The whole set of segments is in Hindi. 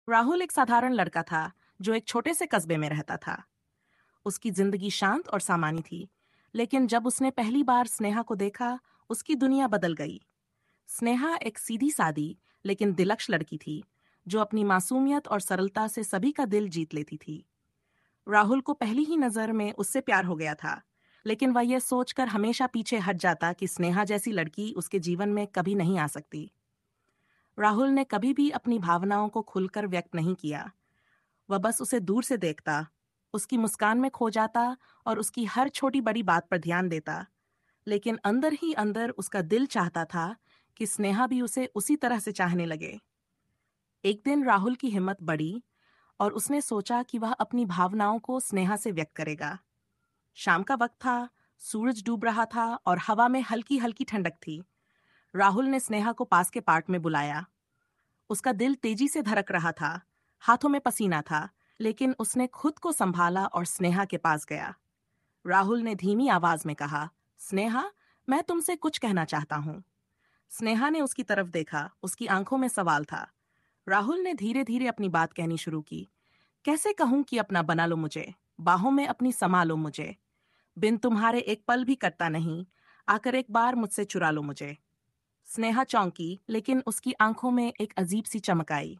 राहुल एक साधारण लड़का था जो एक छोटे से कस्बे में रहता था। उसकी जिंदगी शांत और सामान्य थी, लेकिन जब उसने पहली बार स्नेहा को देखा, उसकी दुनिया बदल गई। स्नेहा एक सीधी सादी लेकिन दिलक्ष लड़की थी, जो अपनी मासूमियत और सरलता से सभी का दिल जीत लेती थी। राहुल को पहली ही नजर में उससे प्यार हो गया था, लेकिन वह यह सोचकर हमेशा पीछे हट जाता कि स्नेहा जैसी लड़की उसके जीवन में कभी नहीं आ सकती। राहुल ने कभी भी अपनी भावनाओं को खुलकर व्यक्त नहीं किया। वह बस उसे दूर से देखता, उसकी मुस्कान में खो जाता और उसकी हर छोटी बड़ी बात पर ध्यान देता। लेकिन अंदर ही अंदर उसका दिल चाहता था कि स्नेहा भी उसे उसी तरह से चाहने लगे। एक दिन राहुल की हिम्मत बढ़ी और उसने सोचा कि वह अपनी भावनाओं को स्नेहा से व्यक्त करेगा। शाम का वक्त था, सूरज डूब रहा था और हवा में हल्की हल्की ठंडक थी। राहुल ने स्नेहा को पास के पार्क में बुलाया। उसका दिल तेजी से धड़क रहा था, हाथों में पसीना था, लेकिन उसने खुद को संभाला और स्नेहा के पास गया। राहुल ने धीमी आवाज में कहा, स्नेहा, मैं तुमसे कुछ कहना चाहता हूँ। स्नेहा ने उसकी तरफ देखा, उसकी आंखों में सवाल था। राहुल ने धीरे धीरे अपनी बात कहनी शुरू की। कैसे कहूं कि अपना बना लो मुझे, बाहों में अपनी समा लो मुझे, बिन तुम्हारे एक पल भी कटता नहीं, आकर एक बार मुझसे चुरा लो मुझे। स्नेहा चौंकी, लेकिन उसकी आंखों में एक अजीब सी चमक आई।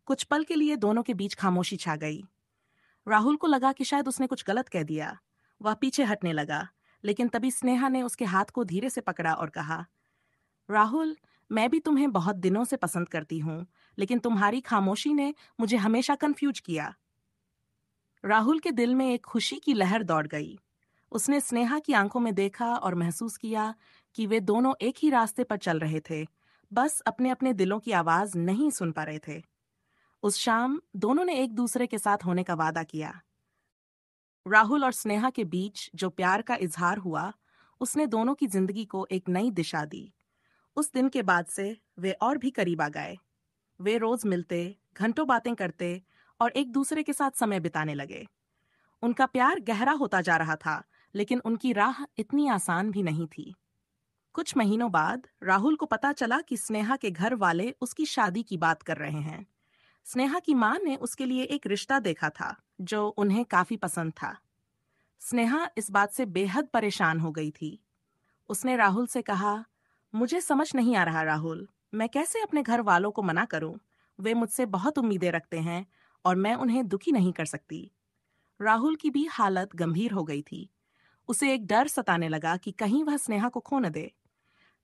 कुछ पल के लिए दोनों के बीच खामोशी छा गई। राहुल को लगा कि शायद उसने कुछ गलत कह दिया। वह पीछे हटने लगा, लेकिन तभी स्नेहा ने उसके हाथ को धीरे से पकड़ा और कहा, राहुल, मैं भी तुम्हें बहुत दिनों से पसंद करती हूँ, लेकिन तुम्हारी खामोशी ने मुझे हमेशा कंफ्यूज किया। राहुल के दिल में एक खुशी की लहर दौड़ गई। उसने स्नेहा की आंखों में देखा और महसूस किया कि वे दोनों एक ही रास्ते पर चल रहे थे, बस अपने अपने दिलों की आवाज नहीं सुन पा रहे थे। उस शाम दोनों ने एक दूसरे के साथ होने का वादा किया। राहुल और स्नेहा के बीच जो प्यार का इजहार हुआ, उसने दोनों की जिंदगी को एक नई दिशा दी। उस दिन के बाद से वे और भी करीब आ गए। वे रोज मिलते, घंटों बातें करते और एक दूसरे के साथ समय बिताने लगे। उनका प्यार गहरा होता जा रहा था, लेकिन उनकी राह इतनी आसान भी नहीं थी। कुछ महीनों बाद राहुल को पता चला कि स्नेहा के घर वाले उसकी शादी की बात कर रहे हैं। स्नेहा की मां ने उसके लिए एक रिश्ता देखा था जो उन्हें काफी पसंद था। स्नेहा इस बात से बेहद परेशान हो गई थी। उसने राहुल से कहा, मुझे समझ नहीं आ रहा राहुल, मैं कैसे अपने घर वालों को मना करूं? वे मुझसे बहुत उम्मीदें रखते हैं और मैं उन्हें दुखी नहीं कर सकती। राहुल की भी हालत गंभीर हो गई थी। उसे एक डर सताने लगा कि कहीं वह स्नेहा को खो न दे।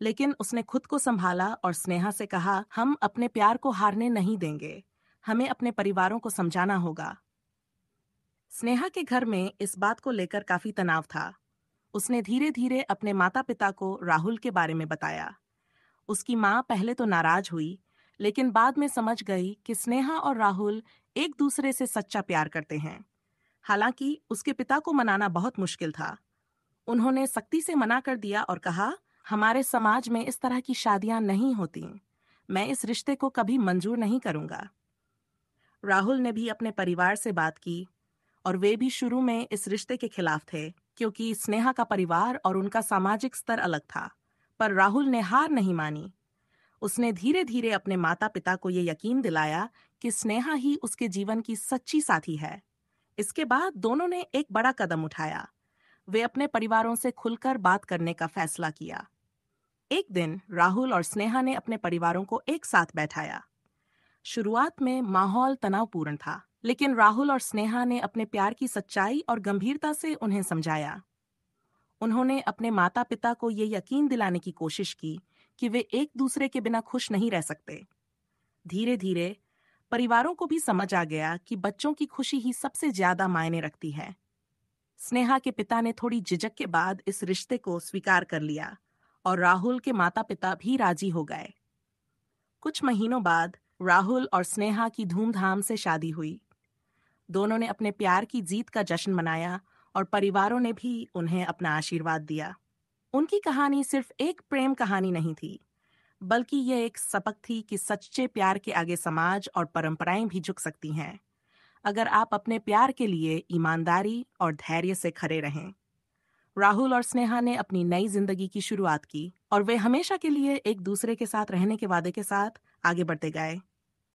लेकिन उसने खुद को संभाला और स्नेहा से कहा, हम अपने प्यार को हारने नहीं देंगे। हमें अपने परिवारों को समझाना होगा। स्नेहा के घर में इस बात को लेकर काफी तनाव था। उसने धीरे धीरे अपने माता पिता को राहुल के बारे में बताया। उसकी माँ पहले तो नाराज हुई, लेकिन बाद में समझ गई कि स्नेहा और राहुल एक दूसरे से सच्चा प्यार करते हैं। हालांकि उसके पिता को मनाना बहुत मुश्किल था। उन्होंने सख्ती से मना कर दिया और कहा, हमारे समाज में इस तरह की शादियां नहीं होती। मैं इस रिश्ते को कभी मंजूर नहीं करूंगा। राहुल ने भी अपने परिवार से बात की और वे भी शुरू में इस रिश्ते के खिलाफ थे, क्योंकि स्नेहा का परिवार और उनका सामाजिक स्तर अलग था। पर राहुल ने हार नहीं मानी। उसने धीरे धीरे अपने माता पिता को ये यकीन दिलाया कि स्नेहा ही उसके जीवन की सच्ची साथी है। इसके बाद दोनों ने एक बड़ा कदम उठाया। वे अपने परिवारों से खुलकर बात करने का फैसला किया। एक दिन राहुल और स्नेहा ने अपने परिवारों को एक साथ बैठाया। शुरुआत में माहौल तनावपूर्ण था, लेकिन राहुल और स्नेहा ने अपने प्यार की सच्चाई और गंभीरता से उन्हें समझाया। उन्होंने अपने माता पिता को ये यकीन दिलाने की कोशिश की कि वे एक दूसरे के बिना खुश नहीं रह सकते। धीरे धीरे परिवारों को भी समझ आ गया कि बच्चों की खुशी ही सबसे ज्यादा मायने रखती है। स्नेहा के पिता ने थोड़ी झिझक के बाद इस रिश्ते को स्वीकार कर लिया और राहुल के माता पिता भी राजी हो गए। कुछ महीनों बाद राहुल और स्नेहा की धूमधाम से शादी हुई। दोनों ने अपने प्यार की जीत का जश्न मनाया और परिवारों ने भी उन्हें अपना आशीर्वाद दिया। उनकी कहानी सिर्फ एक प्रेम कहानी नहीं थी, बल्कि ये एक सबक थी कि सच्चे प्यार के आगे समाज और परंपराएं भी झुक सकती हैं, अगर आप अपने प्यार के लिए ईमानदारी और धैर्य से खड़े रहें। राहुल और स्नेहा ने अपनी नई जिंदगी की शुरुआत की और वे हमेशा के लिए एक दूसरे के साथ रहने के वादे के साथ आगे बढ़ते गए।